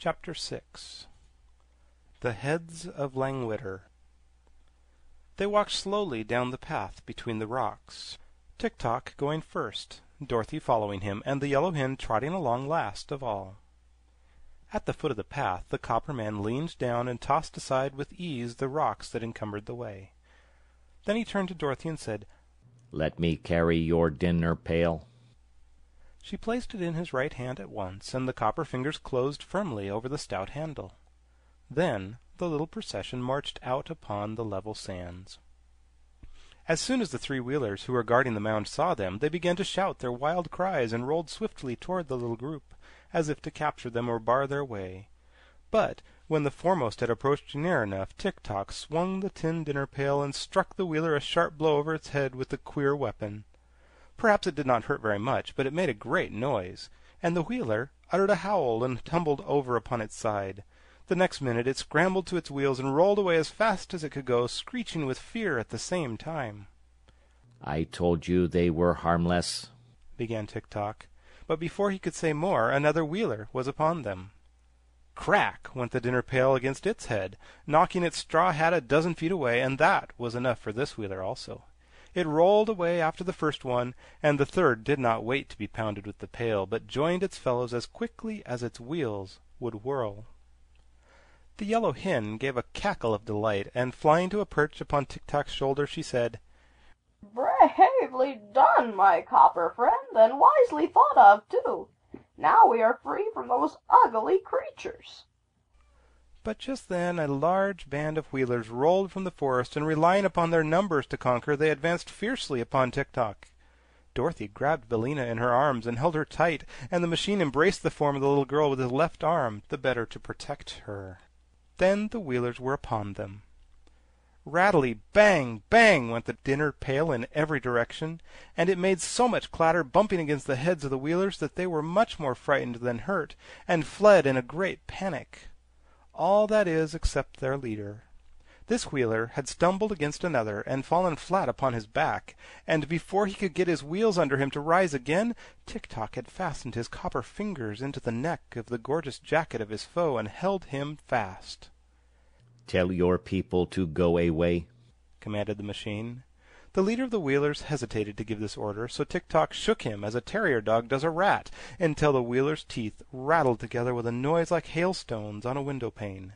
Chapter 6 The Heads of Langwidere. They walked slowly down the path between the rocks, Tik-Tok going first, Dorothy following him, and the yellow hen trotting along last of all. At the foot of the path the copper man leaned down and tossed aside with ease the rocks that encumbered the way. Then he turned to Dorothy and said, "Let me carry your dinner pail." She placed it in his right hand at once, and the copper fingers closed firmly over the stout handle. Then the little procession marched out upon the level sands. As soon as the three wheelers who were guarding the mound saw them, they began to shout their wild cries and rolled swiftly toward the little group, as if to capture them or bar their way. But when the foremost had approached near enough, Tik-Tok swung the tin dinner pail and struck the wheeler a sharp blow over its head with the queer weapon. Perhaps it did not hurt very much, but it made a great noise, and the wheeler uttered a howl and tumbled over upon its side. The next minute it scrambled to its wheels and rolled away as fast as it could go, screeching with fear at the same time. "I told you they were harmless," began Tik-Tok, but before he could say more, another wheeler was upon them. Crack went the dinner pail against its head, knocking its straw hat a dozen feet away, and that was enough for this wheeler also. It rolled away after the first one, and the third did not wait to be pounded with the pail, but joined its fellows as quickly as its wheels would whirl. The yellow hen gave a cackle of delight, and flying to a perch upon Tik-Tok's shoulder, she said, "Bravely done, my copper friend, and wisely thought of, too. Now we are free from those ugly creatures." But just then a large band of wheelers rolled from the forest, and relying upon their numbers to conquer, they advanced fiercely upon Tik-Tok. Dorothy grabbed Billina in her arms and held her tight, and the machine embraced the form of the little girl with his left arm, the better to protect her. Then the wheelers were upon them. Rattly, bang, bang went the dinner pail in every direction, and it made so much clatter, bumping against the heads of the wheelers, that they were much more frightened than hurt, and fled in a great panic. All that is, except their leader. This wheeler had stumbled against another and fallen flat upon his back, and before he could get his wheels under him to rise again, Tik-Tok had fastened his copper fingers into the neck of the gorgeous jacket of his foe and held him fast. "Tell your people to go away," commanded the machine. The leader of the wheelers hesitated to give this order, so Tik-Tok shook him as a terrier dog does a rat, until the wheeler's teeth rattled together with a noise like hailstones on a window-pane.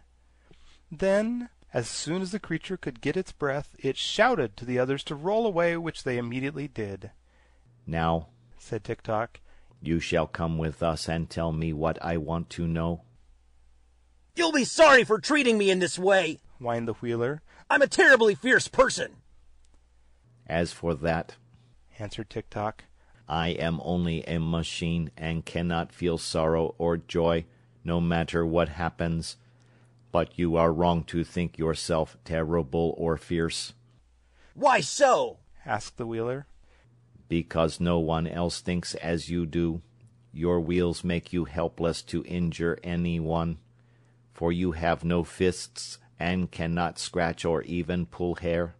Then, as soon as the creature could get its breath, it shouted to the others to roll away, which they immediately did. "Now," said Tik-Tok, "you shall come with us and tell me what I want to know." "You'll be sorry for treating me in this way," whined the wheeler. "I'm a terribly fierce person." "As for that," answered Tik-Tok, "I am only a machine and cannot feel sorrow or joy, no matter what happens. But you are wrong to think yourself terrible or fierce." "Why so?" asked the wheeler. "Because no one else thinks as you do. Your wheels make you helpless to injure anyone, for you have no fists and cannot scratch or even pull hair,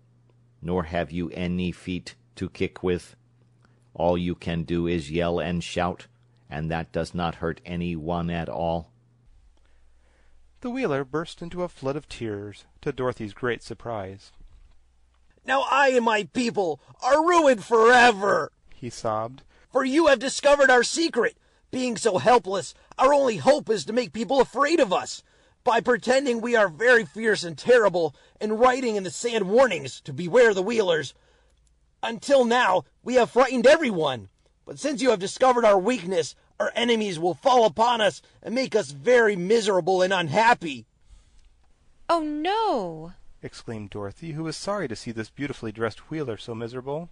nor have you any feet to kick with. All you can do is yell and shout, and that does not hurt any one at all." The wheeler burst into a flood of tears, to Dorothy's great surprise. "Now I and my people are ruined forever," he sobbed. "for you have discovered our secret. Being so helpless, our only hope is to make people afraid of us, by pretending we are very fierce and terrible, and writing in the sand warnings to beware the wheelers. Until now, we have frightened everyone, but since you have discovered our weakness, our enemies will fall upon us and make us very miserable and unhappy." "Oh, no!" exclaimed Dorothy, who was sorry to see this beautifully dressed wheeler so miserable.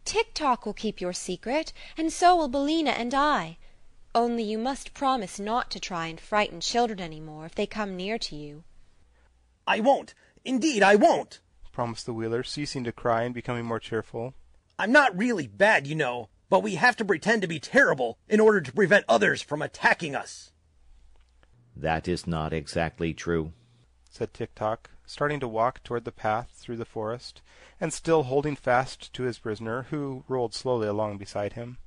Tik-Tok will keep your secret, and so will Billina and I. Only you must promise not to try and frighten children any more if they come near to you." "I won't. Indeed, I won't," promised the wheeler, ceasing to cry and becoming more cheerful. "I'm not really bad, you know, but we have to pretend to be terrible in order to prevent others from attacking us." "That is not exactly true," said Tik-Tok, starting to walk toward the path through the forest, and still holding fast to his prisoner, who rolled slowly along beside him.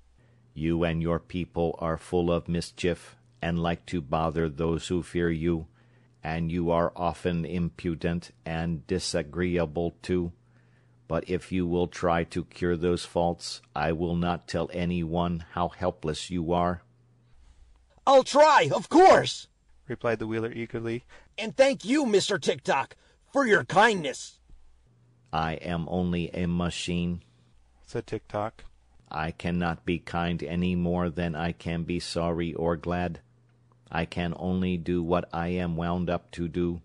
"You and your people are full of mischief, and like to bother those who fear you, and you are often impudent and disagreeable too. But if you will try to cure those faults, I will not tell any one how helpless you are." "I'll try, of course," replied the Wheeler eagerly. "And thank you, Mr. Tick-Tock, for your kindness." "I am only a machine," said Tick-Tock. "I cannot be kind any more than I can be sorry or glad. I can only do what I am wound up to do."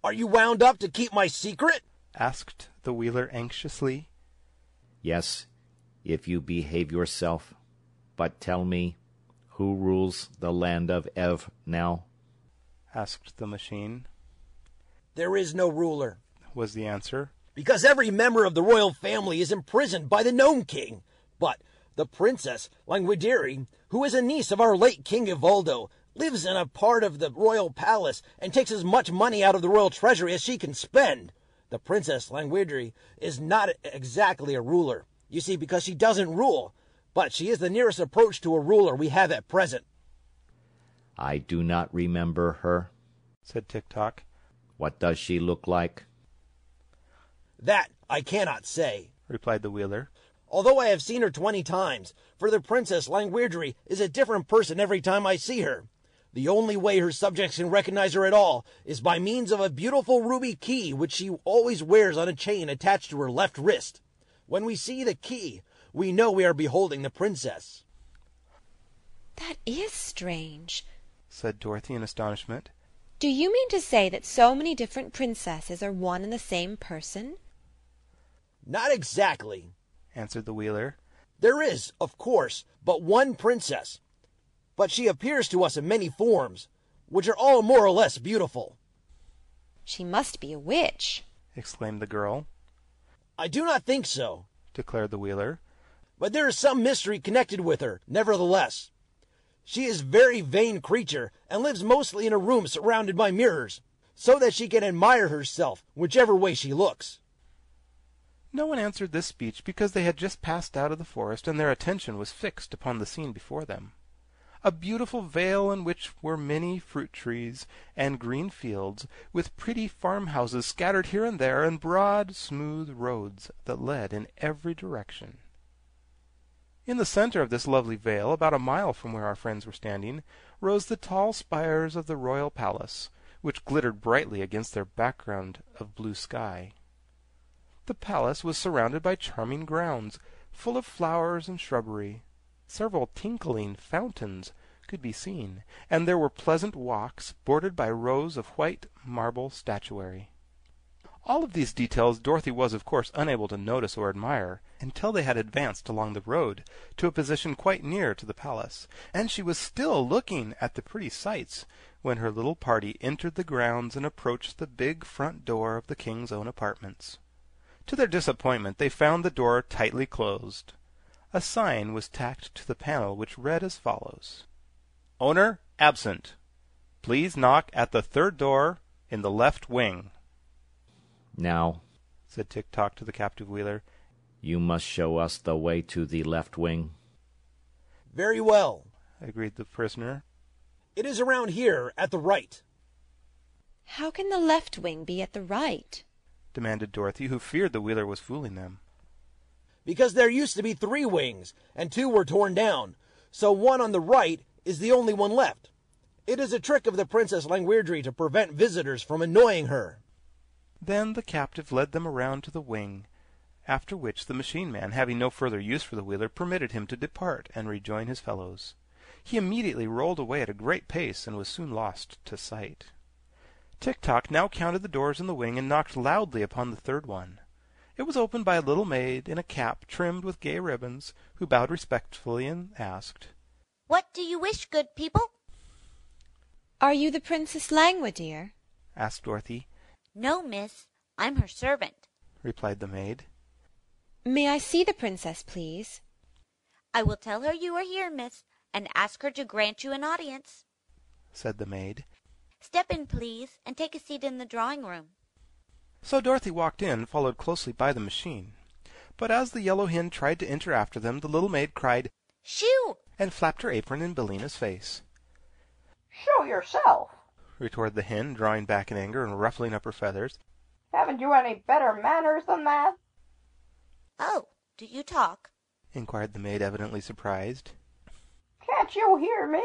"Are you wound up to keep my secret?" asked the Wheeler anxiously. "Yes, if you behave yourself. But tell me, who rules the land of Ev now?" asked the machine. "There is no ruler," was the answer. "because every member of the royal family is imprisoned by the Gnome King. But the Princess Langwidere, who is a niece of our late King Evaldo, lives in a part of the royal palace and takes as much money out of the royal treasury as she can spend. The Princess Langwidere is not exactly a ruler, you see, because she doesn't rule, but she is the nearest approach to a ruler we have at present." "I do not remember her," said Tick-Tock. "What does she look like?" "That I cannot say," replied the Wheeler. "although I have seen her 20 times, for the Princess Langwidere is a different person every time I see her. The only way her subjects can recognize her at all is by means of a beautiful ruby key which she always wears on a chain attached to her left wrist. When we see the key, we know we are beholding the princess." That is strange, said Dorothy in astonishment. "Do you mean to say that so many different princesses are one and the same person?" "Not exactly," answered the Wheeler. "There is, of course, but one princess, but she appears to us in many forms, which are all more or less beautiful." "She must be a witch," exclaimed the girl. "I do not think so," declared the Wheeler. "but there is some mystery connected with her, nevertheless. She is a very vain creature, and lives mostly in a room surrounded by mirrors, so that she can admire herself whichever way she looks." No one answered this speech because they had just passed out of the forest, and their attention was fixed upon the scene before them. A beautiful vale in which were many fruit trees and green fields, with pretty farmhouses scattered here and there, and broad, smooth roads that led in every direction. In the center of this lovely vale, about a mile from where our friends were standing, rose the tall spires of the royal palace, which glittered brightly against their background of blue sky. The palace was surrounded by charming grounds, full of flowers and shrubbery. Several tinkling fountains could be seen, and there were pleasant walks bordered by rows of white marble statuary. All of these details Dorothy was, of course, unable to notice or admire until they had advanced along the road to a position quite near to the palace, and she was still looking at the pretty sights when her little party entered the grounds and approached the big front door of the king's own apartments. To their disappointment, they found the door tightly closed. A sign was tacked to the panel which read as follows: "Owner absent. Please knock at the third door in the left wing." "Now," said Tick-Tock to the captive Wheeler, "you must show us the way to the left wing." "Very well," agreed the prisoner. "It is around here, at the right." "How can the left wing be at the right?" demanded Dorothy, who feared the Wheeler was fooling them. "Because there used to be 3 wings, and 2 were torn down, so one on the right is the only one left. It is a trick of the Princess Langwidere to prevent visitors from annoying her." Then the captive led them around to the wing, after which the machine man, having no further use for the Wheeler, permitted him to depart and rejoin his fellows. He immediately rolled away at a great pace and was soon lost to sight. Tick-Tock now counted the doors in the wing and knocked loudly upon the third one. It was opened by a little maid in a cap trimmed with gay ribbons, who bowed respectfully and asked, "What do you wish, good people?" "Are you the Princess Langwidere?" asked Dorothy. "No, miss. I'm her servant." replied the maid. "May I see the princess, please?" "I will tell her you are here, miss, and ask her to grant you an audience." said the maid. "Step in, please, and take a seat in the drawing room." So Dorothy walked in, followed closely by the machine. But as the yellow hen tried to enter after them, the little maid cried, "Shoo!" and flapped her apron in Billina's face. Show yourself, retorted the hen, drawing back in anger and ruffling up her feathers. Haven't you any better manners than that? Oh, do you talk? Inquired the maid, evidently surprised. Can't you hear me?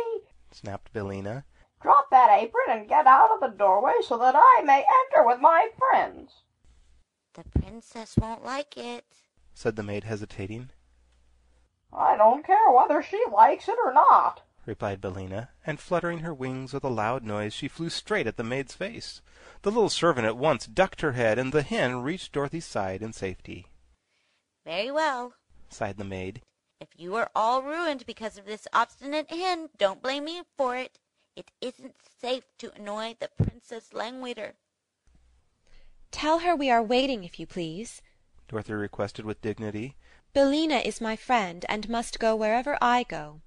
Snapped Billina. Drop that apron and get out of the doorway so that I may enter with my friends. The princess won't like it, said the maid, hesitating. I don't care whether she likes it or not, replied Billina, and fluttering her wings with a loud noise, she flew straight at the maid's face. The little servant at once ducked her head, and the hen reached Dorothy's side in safety. Very well, sighed the maid. If you are all ruined because of this obstinate hen, don't blame me for it. It isn't safe to annoy the Princess Langwidere. Tell her we are waiting, if you please, Dorothy requested with dignity. Billina is my friend, and must go wherever I go.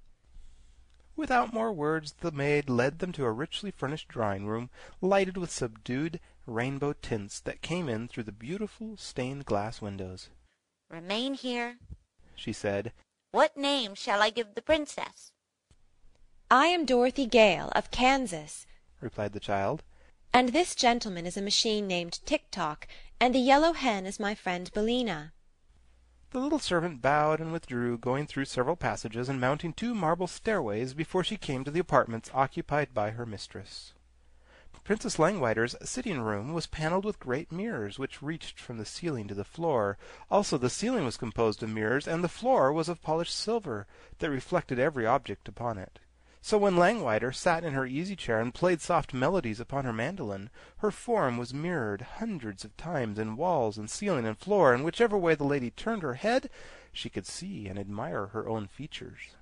Without more words, the maid led them to a richly furnished drawing-room, lighted with subdued rainbow tints that came in through the beautiful stained-glass windows. Remain here, she said. What name shall I give the princess? I am Dorothy Gale of Kansas, replied the child. And this gentleman is a machine named Tick-Tock, and the yellow hen is my friend Billina. The little servant bowed and withdrew, going through several passages and mounting 2 marble stairways before she came to the apartments occupied by her mistress. Princess Langwidere's sitting-room was panelled with great mirrors, which reached from the ceiling to the floor. Also the ceiling was composed of mirrors, and the floor was of polished silver, that reflected every object upon it. So when Langwidere sat in her easy-chair and played soft melodies upon her mandolin, her form was mirrored hundreds of times in walls and ceiling and floor, and whichever way the lady turned her head, she could see and admire her own features.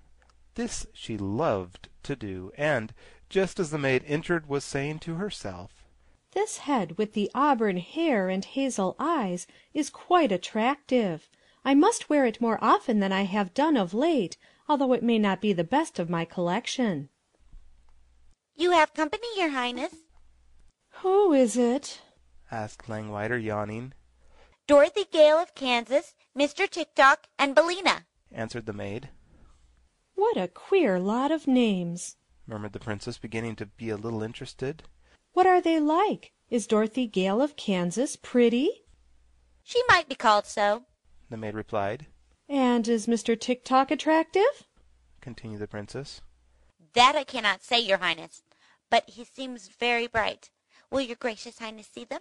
This she loved to do, and, just as the maid entered, was saying to herself, "This head with the auburn hair and hazel eyes is quite attractive. I must wear it more often than I have done of late, although it may not be the best of my collection." You have company, your highness. "Who is it?" asked Langwidere, yawning. Dorothy Gale of Kansas, Mr. Tick-Tock, and Billina, answered the maid. "What a queer lot of names," murmured the princess, beginning to be a little interested. "What are they like? Is Dorothy Gale of Kansas pretty?" She might be called so, the maid replied. "And is Mr. Tick-Tock attractive?" continued the princess. That I cannot say, your highness, but he seems very bright. Will your gracious highness see them?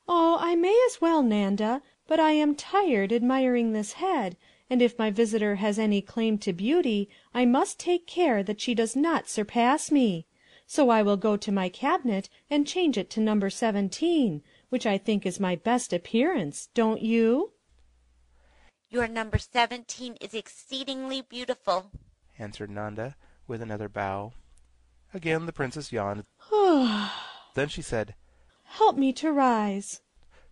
"Oh, I may as well, Nanda, but I am tired admiring this head, and if my visitor has any claim to beauty, I must take care that she does not surpass me. So I will go to my cabinet and change it to number 17, which I think is my best appearance, don't you?" Your number 17 is exceedingly beautiful, answered Nanda, with another bow. Again the princess yawned. Then she said, "Help me to rise."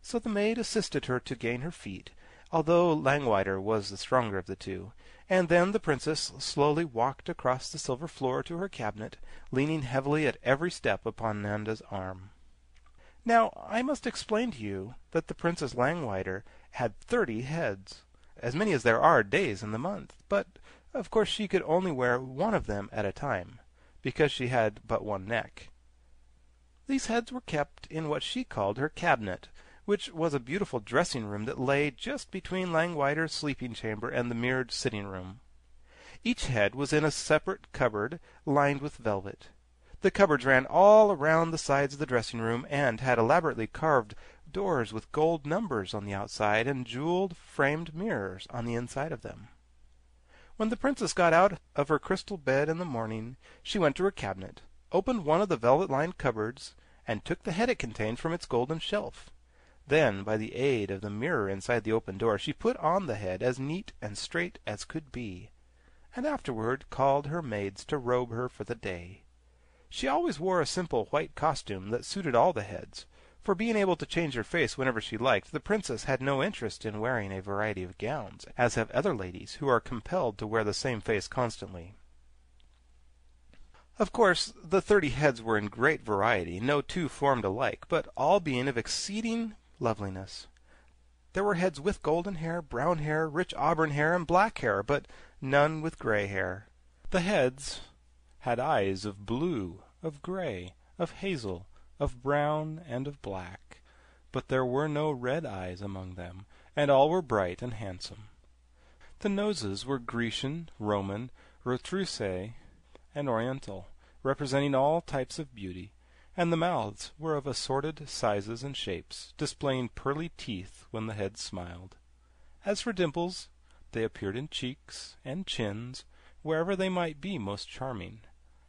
So the maid assisted her to gain her feet, although Langwidere was the stronger of the two, and then the princess slowly walked across the silver floor to her cabinet, leaning heavily at every step upon Nanda's arm. Now I must explain to you that the Princess Langwidere had 30 heads, as many as there are days in the month, but of course she could only wear one of them at a time, because she had but one neck. These heads were kept in what she called her cabinet, which was a beautiful dressing-room that lay just between Langwidere's sleeping-chamber and the mirrored sitting-room. Each head was in a separate cupboard lined with velvet. The cupboards ran all around the sides of the dressing-room, and had elaborately carved doors with gold numbers on the outside and jeweled framed mirrors on the inside of them. When the princess got out of her crystal bed in the morning, she went to her cabinet, opened one of the velvet-lined cupboards, and took the head it contained from its golden shelf. Then, by the aid of the mirror inside the open door, she put on the head as neat and straight as could be, and afterward called her maids to robe her for the day. She always wore a simple white costume that suited all the heads, for being able to change her face whenever she liked, the princess had no interest in wearing a variety of gowns, as have other ladies who are compelled to wear the same face constantly. Of course, the 30 heads were in great variety, no two formed alike, but all being of exceeding loveliness. There were heads with golden hair, brown hair, rich auburn hair, and black hair, but none with gray hair. The heads had eyes of blue, of gray, of hazel, of brown, and of black, but there were no red eyes among them, and all were bright and handsome. The noses were Grecian, Roman, retroussé, and oriental, representing all types of beauty, and the mouths were of assorted sizes and shapes, displaying pearly teeth when the head smiled. As for dimples, they appeared in cheeks and chins, wherever they might be most charming,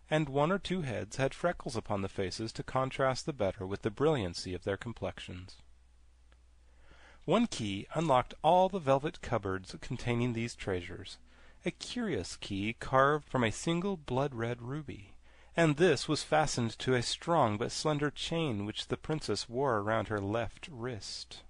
and one or two heads had freckles upon the faces to contrast the better with the brilliancy of their complexions. One key unlocked all the velvet cupboards containing these treasures, a curious key carved from a single blood-red ruby, and this was fastened to a strong but slender chain which the princess wore around her left wrist.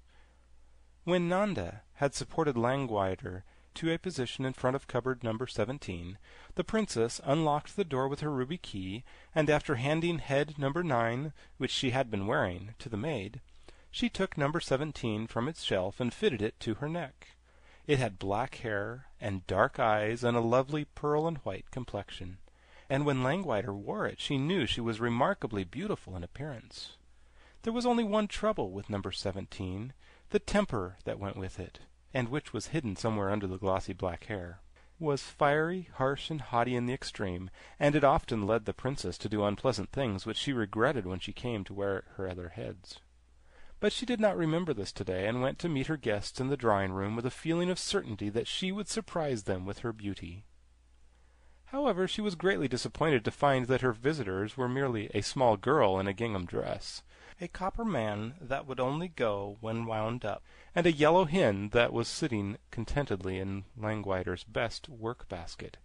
When Nanda had supported Langwidere to a position in front of cupboard number 17, the princess unlocked the door with her ruby key, and after handing head number 9, which she had been wearing, to the maid, she took number 17 from its shelf and fitted it to her neck. It had black hair and dark eyes and a lovely pearl and white complexion, and when Langwidere wore it she knew she was remarkably beautiful in appearance. There was only one trouble with number 17, the temper that went with it, and which was hidden somewhere under the glossy black hair, was fiery, harsh, and haughty in the extreme, and it often led the princess to do unpleasant things which she regretted when she came to wear her other heads. But she did not remember this today, and went to meet her guests in the drawing-room with a feeling of certainty that she would surprise them with her beauty. However, she was greatly disappointed to find that her visitors were merely a small girl in a gingham dress, a copper man that would only go when wound up, and a yellow hen that was sitting contentedly in Langwidere's best work-basket,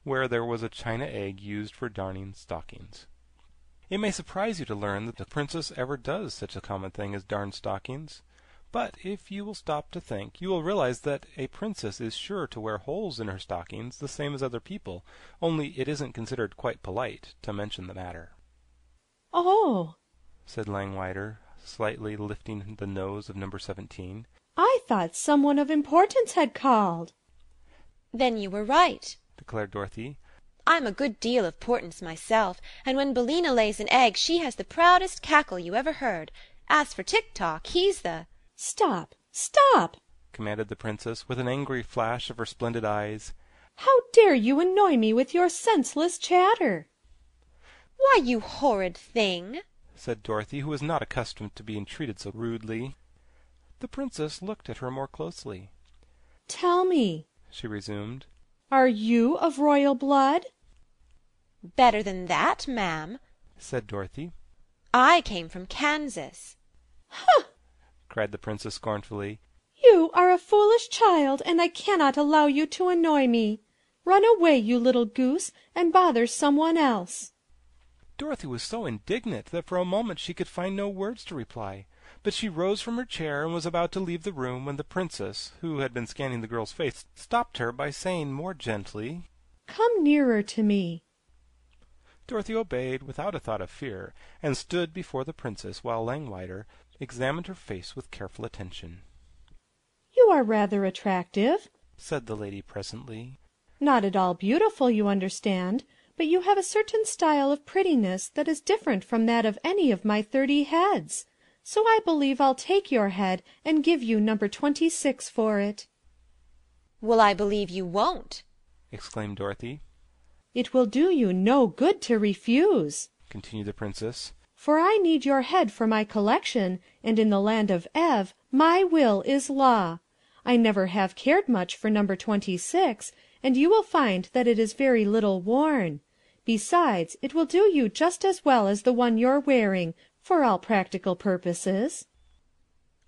where there was a china egg used for darning stockings. It may surprise you to learn that the princess ever does such a common thing as darn stockings, but if you will stop to think, you will realize that a princess is sure to wear holes in her stockings the same as other people, only it isn't considered quite polite to mention the matter. "Oh," said Langwidere, slightly lifting the nose of number 17. "I thought someone of importance had called." "Then you were right," declared Dorothy. "I'm a good deal of 'portance myself, and when Billina lays an egg she has the proudest cackle you ever heard. As for Tik-Tok, he's the—" "Stop! Stop!" commanded the princess, with an angry flash of her splendid eyes. "How dare you annoy me with your senseless chatter?" "Why, you horrid thing!" said Dorothy, who was not accustomed to being treated so rudely. The princess looked at her more closely. "Tell me," she resumed, "are you of royal blood?" "Better than that, ma'am," said Dorothy. "I came from Kansas." "Huh!" cried the princess scornfully. "You are a foolish child, and I cannot allow you to annoy me. Run away, you little goose, and bother someone else." Dorothy was so indignant that for a moment she could find no words to reply, but she rose from her chair and was about to leave the room when the princess, who had been scanning the girl's face, stopped her by saying more gently, "Come nearer to me." Dorothy obeyed without a thought of fear, and stood before the princess while Langwidere examined her face with careful attention. "You are rather attractive," said the lady presently. "Not at all beautiful, you understand, but you have a certain style of prettiness that is different from that of any of my 30 heads. So I believe I'll take your head and give you number 26 for it." "Well, I believe you won't," exclaimed Dorothy. "It will do you no good to refuse," continued the princess, "for I need your head for my collection, and in the land of Ev my will is law. I never have cared much for number 26, and you will find that it is very little worn. Besides, it will do you just as well as the one you're wearing, for all practical purposes."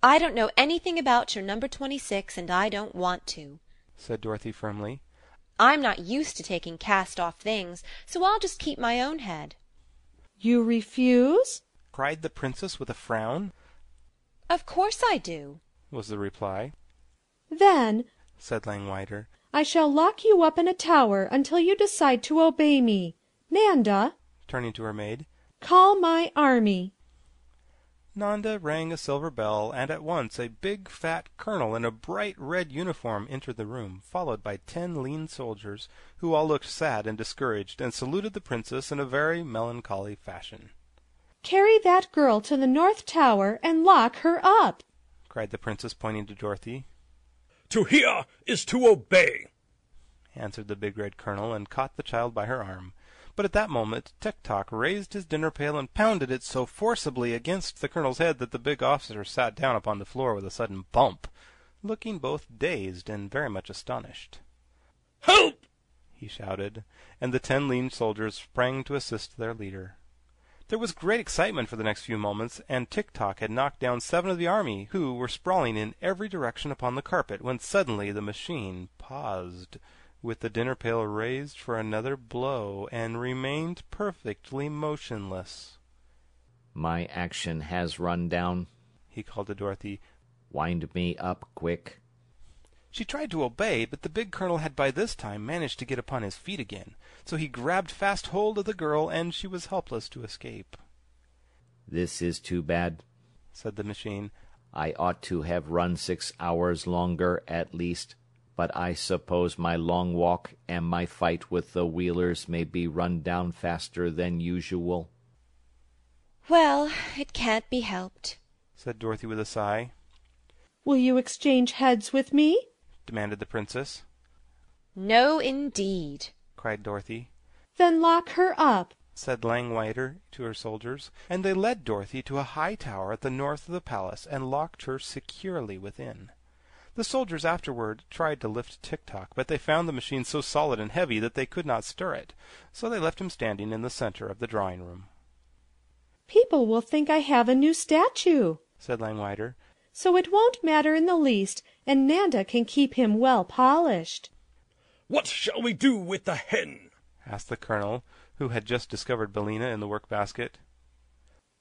"I don't know anything about your number 26, and I don't want to," said Dorothy firmly. "I'm not used to taking cast-off things, so I'll just keep my own head." "You refuse?" cried the princess with a frown. "Of course I do," was the reply. "Then," said Langwidere, "I shall lock you up in a tower until you decide to obey me. Nanda," turning to her maid, "call my army." Nanda rang a silver bell, and at once a big fat colonel in a bright red uniform entered the room, followed by 10 lean soldiers, who all looked sad and discouraged, and saluted the princess in a very melancholy fashion. "Carry that girl to the North Tower and lock her up," cried the princess, pointing to Dorothy. To hear is to obey, answered the big red colonel, and caught the child by her arm. But at that moment Tik-Tok raised his dinner pail and pounded it so forcibly against the colonel's head that the big officer sat down upon the floor with a sudden bump, looking both dazed and very much astonished. "Help!" he shouted, and the 10 lean soldiers sprang to assist their leader. There was great excitement for the next few moments, and Tik-Tok had knocked down 7 of the army, who were sprawling in every direction upon the carpet, when suddenly the machine paused, with the dinner pail raised for another blow, and remained perfectly motionless. My action has run down, he called to Dorothy. Wind me up quick. She tried to obey, but the big colonel had by this time managed to get upon his feet again, so he grabbed fast hold of the girl, and she was helpless to escape. This is too bad, said the machine. I ought to have run 6 hours longer at least, but I suppose my long walk and my fight with the Wheelers may be run down faster than usual. Well, it can't be helped, said Dorothy with a sigh. "Will you exchange heads with me?" demanded the princess. No, indeed, cried Dorothy. "Then lock her up," said Langwidere to her soldiers, and they led Dorothy to a high tower at the north of the palace and locked her securely within. The soldiers afterward tried to lift Tik-Tok, but they found the machine so solid and heavy that they could not stir it, so they left him standing in the center of the drawing-room. "People will think I have a new statue," said Langwidere. "so it won't matter in the least, and Nanda can keep him well polished." "What shall we do with the hen?" asked the colonel, who had just discovered Billina in the work-basket.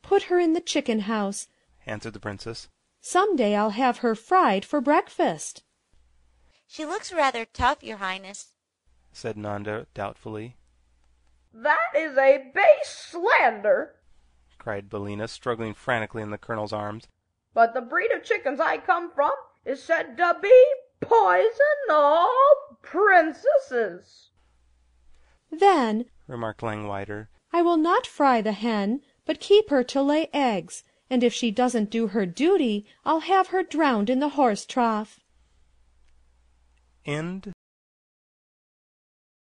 "Put her in the chicken house," answered the princess. "Some day I'll have her fried for breakfast." She looks rather tough, your highness, said Nanda doubtfully. That is a base slander, cried Billina, struggling frantically in the colonel's arms. But the breed of chickens I come from is said to be poison all princesses. "Then," remarked Langwidere, "I will not fry the hen, but keep her to lay eggs, and if she doesn't do her duty, I'll have her drowned in the horse trough." End